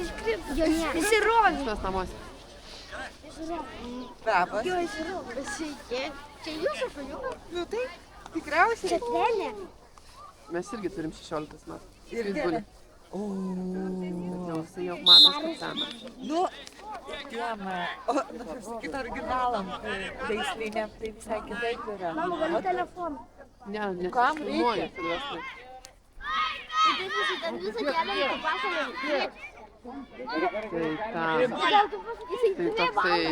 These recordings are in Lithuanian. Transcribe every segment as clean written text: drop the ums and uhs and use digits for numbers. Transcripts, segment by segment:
Įsirovė. Šios namuose. Labas. Jo, įsirovė. Sveiki. Čia jūsų šuniukas? Nu tai, tikriausiai. Čia trenė. Mes irgi turim 16 metų. Ir Jis gėlė. guli. O, Jisai jau matas kaip senas. nu, diena. O, nu, sakyt originalam, veisliniam, tai visai kitaip yra. Mama, galiu telefoną. Ne, nes Kam filmuoju reikia? Silvestrui. Tai taip visi ten visą kelią į pasaulį. Tai tam. Gal tu pasakysi, Tai toksai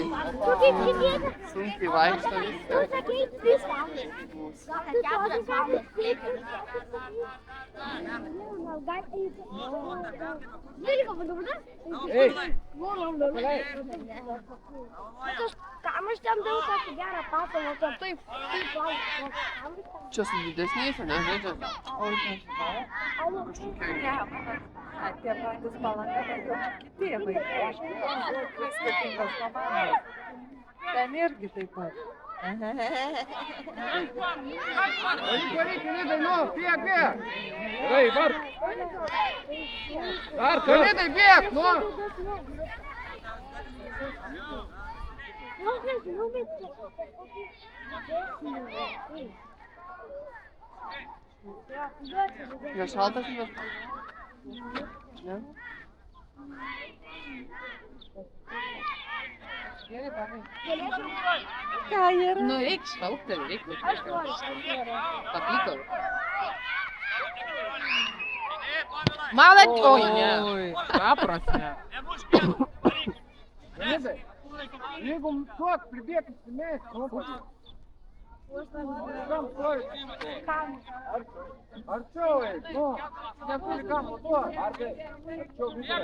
tu kaip tikėti? sunkiai vaikšto viską. Tu sakai 3 valandas. 4 valandas. Gal eiti. 12 valandų. Ei! Kam aš ten daug tokį gerą patalą, kad taip valgo. Čia su didesniais, ne, žaidžia? O, nežinau. Ne, tie patys palanga, bet jau kiti vaikai. Dvi skirtingos komandos. Ten irgi taip pat. Kalėdai bėg, nu! Nešaltas vis? Ne? Gerai, pagai. Ką yra? Nu, reik šaukti, reik paplikau. Malat, oi, ne. Ką prasme? Jeigu tuok pribėgti įsimės, kam stovi? Arčiau eik, nu, neturi kam duot. Arčiau visą.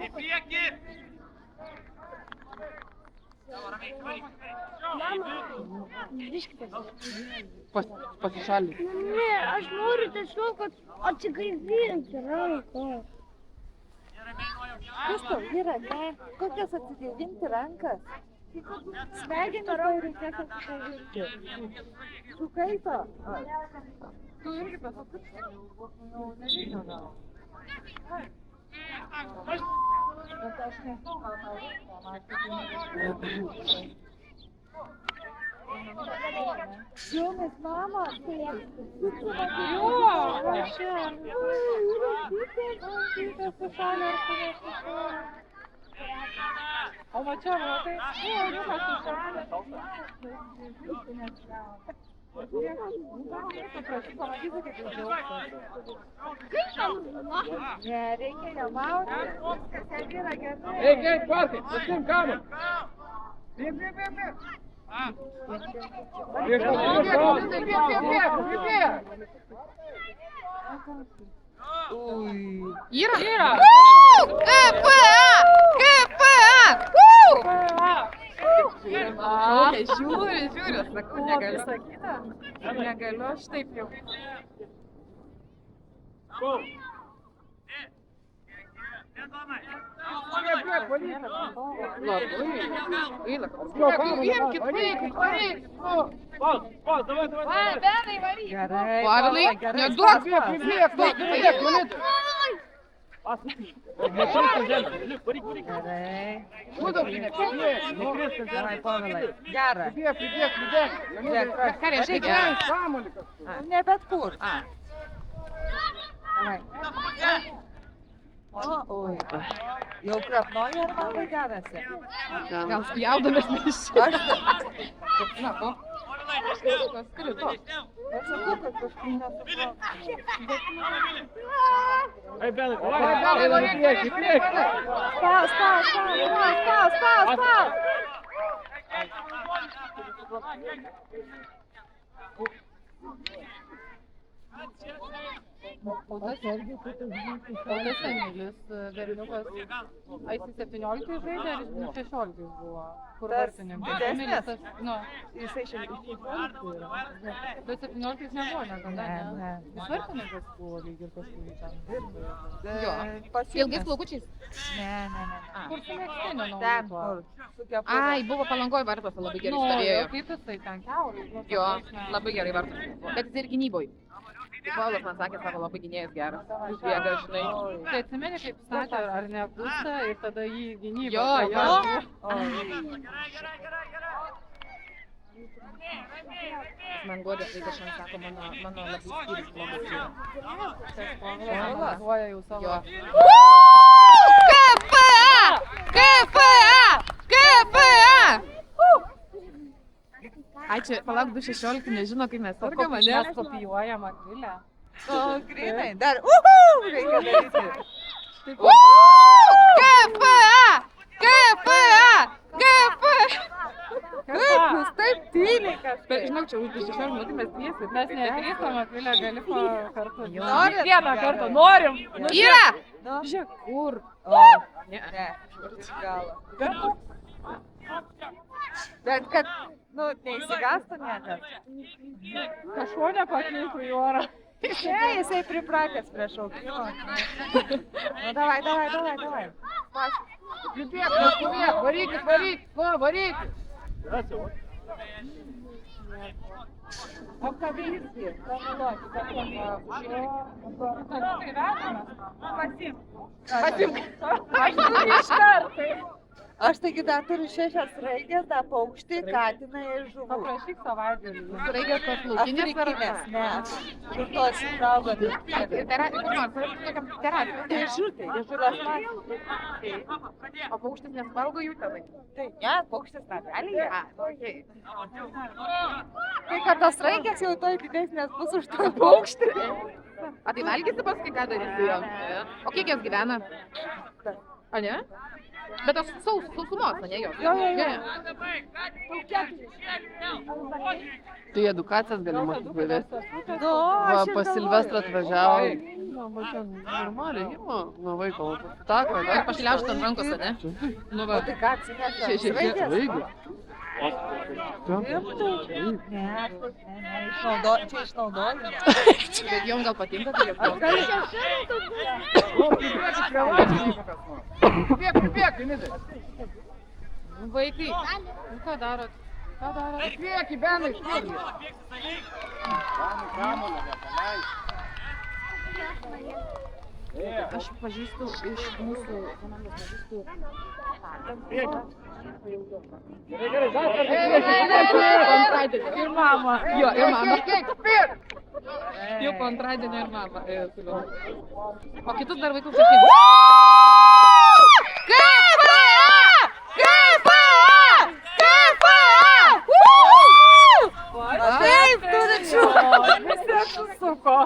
Į priekį! Pasišalį. Ne, aš noriu tiesiog, kad atsigaivinti ranką. Kas tau yra, ne? Kokias atsigaivinti rankas? Smegenį tau reikės atsigaivinti. Sukaito? Tu irgi pasakyti? Nu, nežinau gal. Bet aš nežinau, gal tau reikia, Jomis, mama, o mačiau, tai ne, reikia nemauti. Viskas yra gerai. Eik, eik, parkai, pasim kamerą. Bėg. Yra! KPA! Žiūriu, sakau, negaliu sakyti. Negaliu, aš taip jau. Gerai. Pavilai, neduok! Gerai. Gerai. Gerai, Povilai. Gerai. Pribėg. Ką reiškia gerai? Ne bet kur. Gerai. Oi. Jau krapnoji ar labai gerasi? Gal spjaudamės mes čia? Aš Na, ko? Skrito. aš sakau, kad kažkaip nesupratau. Ei, Benai, į priekį. Spaus. O O tas Emilis berniukas, ai jis 17 žaidė ar 16 buvo? Kur Tas vartininkas? didesnis? Emilis, tas, nu, Jisai 16 yra. bet 17 nebuvo niekada, Ne, ne? ne. Jis vartininkas buvo lyg ir kažkur ten. Jo. Ilgais plaukučiais? Ne. Kur su megztiniu nauju Ten, tuo? kur. Su kepure. Ai, buvo Palangoj vartuose labai gerai Nu, stovėjo. kaip jisai ten kiaurai? nu, ta Jo, prasme. labai gerai vartuose. Bet jis ir gynyboj. Paulas man sakė, sako, labai gynėjas geras. Jis bėga, žinai. Tai atsimeni, kaip statė ar ne būstą ir tada jį gynybą. Jo, jo. Man guodė, tai kažkas sako, mano labai skyrius blogas yra. Analizuoja jau savo. Jo. KPA! KPA! KPA! Ai, čia, palauk, 216 nežino, kaip mes sargam, Mes ne? kopijuojam Akvilę. O, grinai. Dar. Reikia daryti. KPA! KPA! KPA! Kaip jūs taip tyliai kažkaip? Bet žinok, čia už 16 metų mes dviesi. Mes nedrįstam Akvilę, gali kartu. Norit? Vieną kartą norim. Yra! Nu, Žiūrėk, kur. o, Ne. ne. Galo. Bet kad, nu, neįsigastų niekas. Kažko nepakeitų į orą. Ne, jisai pripratęs prie šaukimo. Nu, davai. Varykit, varykit! Apkabinti. Pasimk! Aš taigi dar turiu 6 raigės, dar paukštį, katiną ir žuvų. Paprašyk savaitgalį. Raigės tos laukinės ar... Afrikinės, ne. Kur tos saugoti. Ir terapija, kur nors, ar tokiam terapija. Dėžutė, dėžutės man. O paukštis nesvalgo jų tenai. Tai ne, paukštis negali. A, okei. Tai kad tos raigės jau toj didesnės bus už tą paukštį. A tai valgysi paskui, ką darysi jo? O kiek jos gyvena? A ne? Bet tos sausumos, ne jos? Jo. Tai edukacijas galima vesti. Nu, Va, aš ir pas Silvestrą atvažiavo. Nu, va, čia normaliai ima nuo vaiko. Tako, Ir pašliaužt ant rankos, ne? Nu va. O tai ką atsineša? Čia Raigės? raigė. Rimtai? Ne, čia išnaudojimas. Bet jom gal patinka, tai jos Bėk, Inidai. vaikai. Nu, ką darot? Bėk, Benai, štai. Aš pažįstu iš mūsų komandos pažįstu. Ir mama. Jo, ir mama. Jau po antradienio ir mama. O kitus dar vaikus sakyti. KPA! KPA! KPA! Taip, turi čiūką. Visi apsisuko.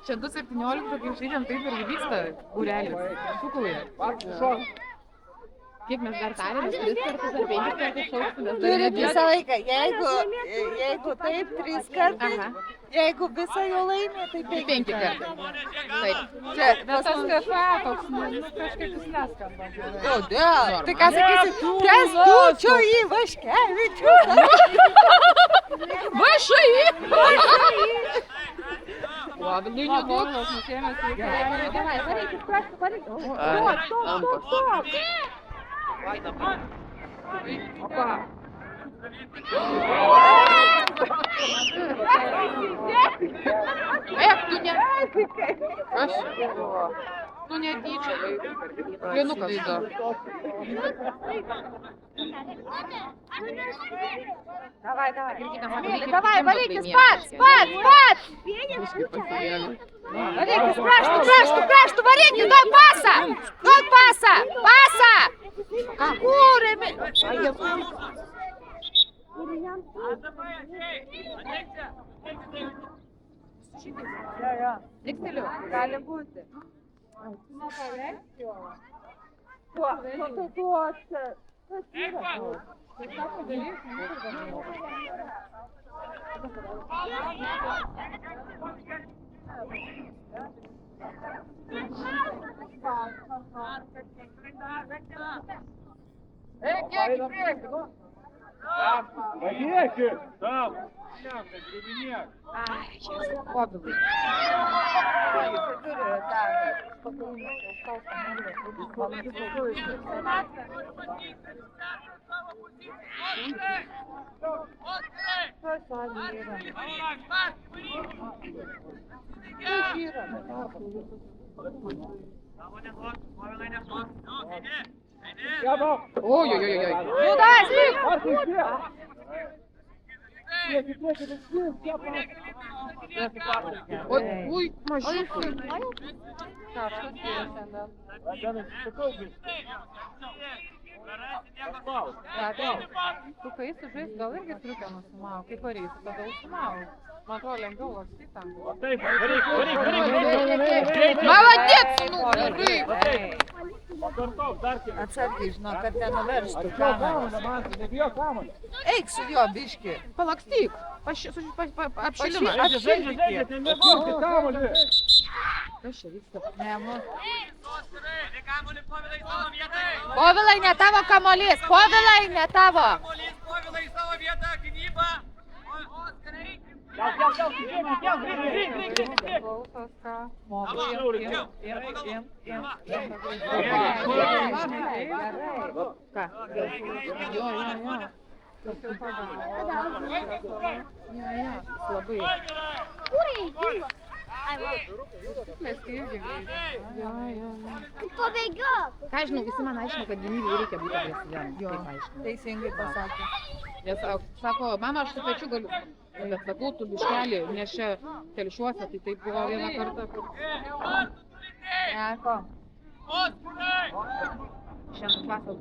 Čia 2.17, kaip žaidžiam, taip ir vyksta būrelis. Šūkauja. Kiek mes dar tarėmės, 3 kartus ar 5 kartus šauksimės. Turi visą laiką. Jeigu taip, 3 kartai. Aha. Jeigu visą jau laimė, tai 5 5 kartai. Taip. Čia, Bet tas KPA toks, nu, kažkaip jis neskamba gerai. Kodėl? Tai ką sakysi? Kęstučio Ivaškevičių. VŠI! O, vidinių daug. Povilas nusėmęs reikia. Opa. Tu ne... Aš... Tu netyčia, Lienukas. Davai. Davai, Valykis pats! Valykis, kraštų, varykis, duok pasą! Kūrėmi! Jo. Tikseliu. Gali būti. Eik, eik, į priekį, nu. Padėki! Tam! Griuvinėk! Povilai. Ой-ой-ой-ой. Nu, dai, slyk! Ой, mažiukai. Tu kai sužais, gal irgi triukę nusimau, kaip varysi, tada užsimau. Man atrodo, lengviau lakstyti tam. Taip, varyk! Молодец, ну, gerai. Pakartok, dar kiek. Atsargiai, žinau, kad nenuverstų Jo kamerą. kamuolį, man, nebijok kamuolį. Eik su juo, biški. Palakstyk. Apšilimą. Žaidžiat, nemėgokit kamuolį. Kas čia vyksta? Ne, mus. Povilai, ne tavo kamuolys! Povilai, ne tavo! Povilai į savo vietą, gynyba! Oskarai! Klausos ką? Moku, im. Ką? Jo. Labai. Mes irgi. Pabėgiok. Ką žinau, visi man aiškino, kad gynybai reikia būti agresyviam. Taip aiškino. Teisingai pasakė. Nes sako, mama, aš su pečiu galiu. Bet sakau, tu biškelį, nes čia telšiuose, tai taip buvo vieną kartą. Nieko. Šiandien vasarą.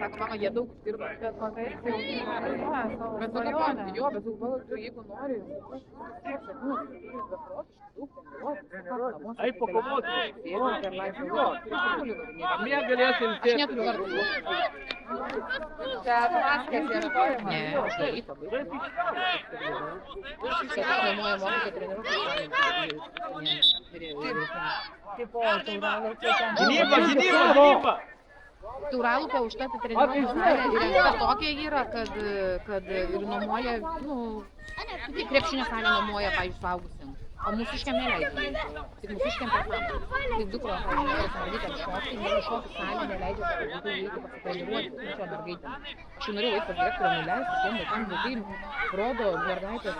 Sako, mama, jie daug dirba. Bet matai, tai jau Bet sako, jo, bet tu jeigu nori, Eik pakovoti. Namie galėsi aš ilsėti. neturiu vartų. čia maskės ieškojimas. Ne, aš dalyko. Kad nuomoja mokytoja treniruotė. Tipo, tauralauke ten. Gynyba! Tauralupė užtat treniruotė salė ir tokia yra, kad ir nuomoja, nu, tai krepšinio salė nuomoja, pavyzdžiui, suaugusiem. O mūsiškiam neleidžia. Tik mūsiškiam per namą. Tai dukros, pavyzdžiui, mergaitėm šokti, jie šokių salė neleidžia, kad vaikai eitų pasitreniruoti, nu čia mergaitėm. Aš jau norėjau eiti pas direktorą nuleisti, tiem vaikam vaikai rodo mergaitės,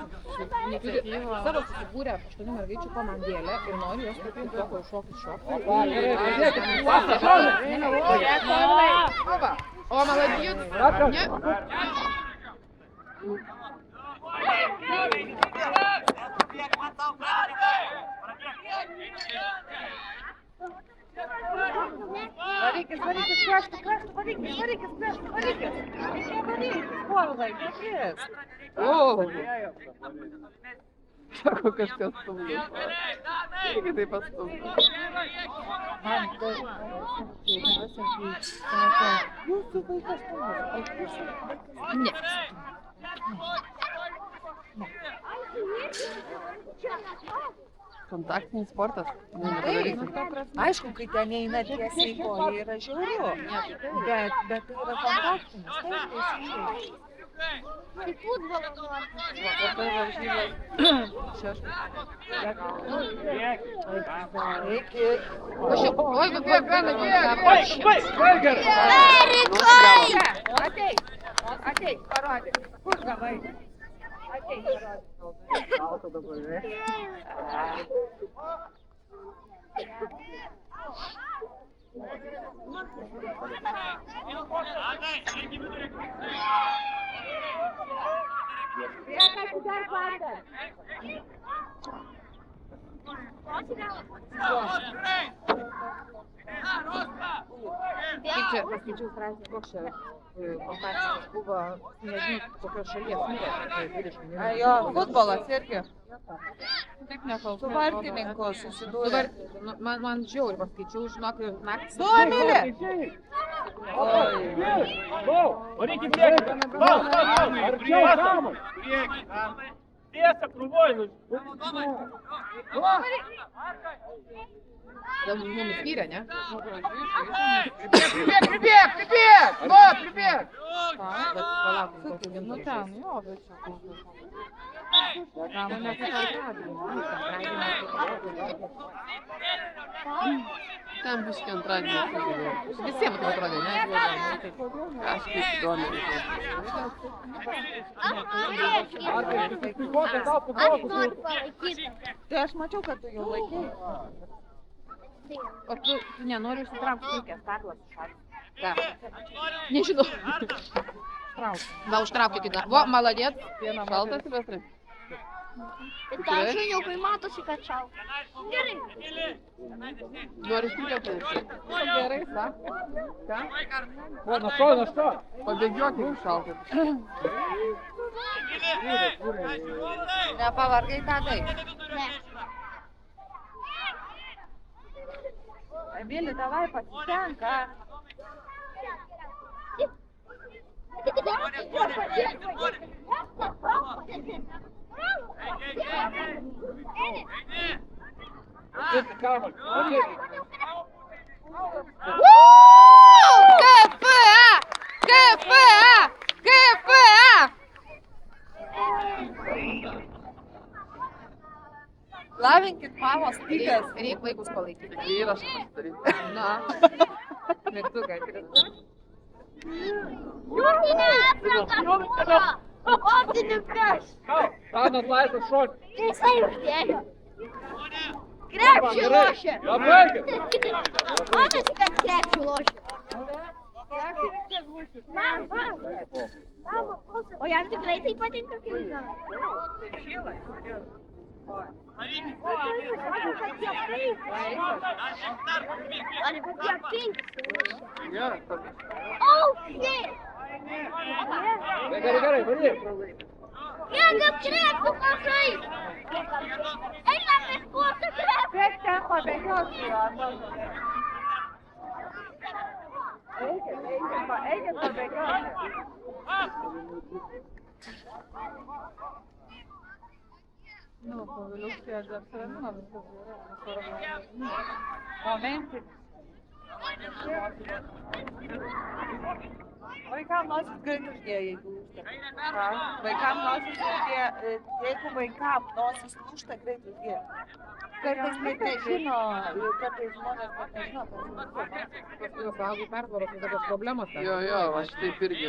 neturi savo susibūrę 8 mergaičių komandėlę ir nori jos kaip tokio šokius šokti. O, молодец! Не? Varykis, kraštų, varykis. Povilai, nekris. O! Sako, kažkas stumdė. Irgi taip pastumdė. Man tai jūsų vaikas Ne. Kontaktinis sportas. Aišku, kai ten eina tiesiai į koją, yra žiauru. Bet tai yra kontaktinis, taip, teisingai. Tai futbolo. Oi, Ateik, parodyk. Kur gavai? Ateik, Kaip čia paskaičiau straipsnį, koks čia kontaktinis buvo, nežinau, kokios šalies mirė, 20 milijonų. Jo, futbolas irgi. Taip nekalbu. Su vartininku susidūrė. Man žiauriai paskaičiau, žinok, naktį. Tu, Emilė! Varyk į priekį! Arčiau kamuolį! Tiesa, krūvoj, nu. Gal mums skyrė, ne? Прибег! Ну, прибег! Bet palauk, Nu ten, jo, bet čia kur. nu ne kaip Ten biškį antradienį. Visiems taip atrodė, ne? Kažkaip įdomiai. Aš noriu palaikyti. Tai aš mačiau, kad tu jau laikei. O tu nenori užsitraukti striukės, kaklas užšalti. Ką? Nežinau. Va, užtrauk iki dar. Va, maladėt. Šaltas, Silvestrai? Ten šuniukai matosi, kad šalta. Gerai. Nori striukę panašiai? Gerai, sa. Ką? O, na što? Pabėgiok, jeigu šaltas. Nepavargai tadai. Ne. Emili, davai pasistenka. Lavinkit mamos stygas. Reik vaikus palaikyti. Įrašą pasidaryti. Na. Mygtukai. Jūrinė atranka. Otininkas. Tanas laisvas šok. Jisai uždėjo. Krepšį lošia. Jo, baigi. Matosi, kad krepšį lošia. O jam tikrai tai patinka, kaip žinau. Ar kokie penki? Gerai, Oh, shit! Gerai, varyk. Kiek apkrėptų mažai! Einam iš kurso krepšį! Kiek ten pabėgioti arba... Eikit pabėgioti. Nu, pavėliau aš dar suramino viskas gerai. Momentai. Vaikam nosis greit uždėjo, jeigu lūžta. Vaikam nosis uždėjo, jeigu vaikam nosis lūžta, greit uždėjo. Kartais net nežino, kartais žmonės net nežino, kas Paskui suaugų pertvaros, tai tokios problemos. ten. Jo, aš taip irgi.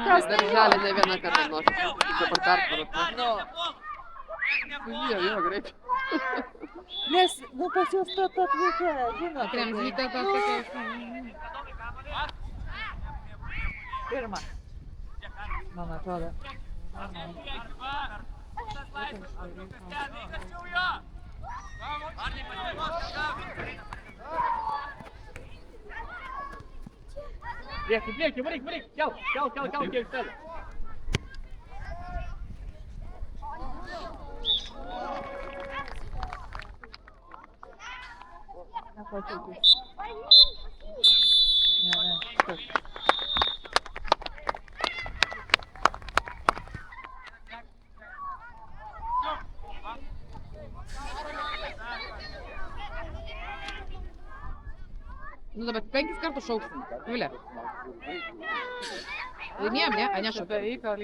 Kas Darželį ne vieną kartą nors. Tik dabar pertvaros. Nu, Jo, greit. nes, nu, pas juos ta atvykę, žinot. Kremzlytė tas tokia. Pirma. Man atrodo. Prieki, varyk. Kel, kiek ten. Nepasakys. Ne. Nu dabar 5 kartus šauksim. Julė. Laimėjom, ne? A, nešauksim. Beveik, ar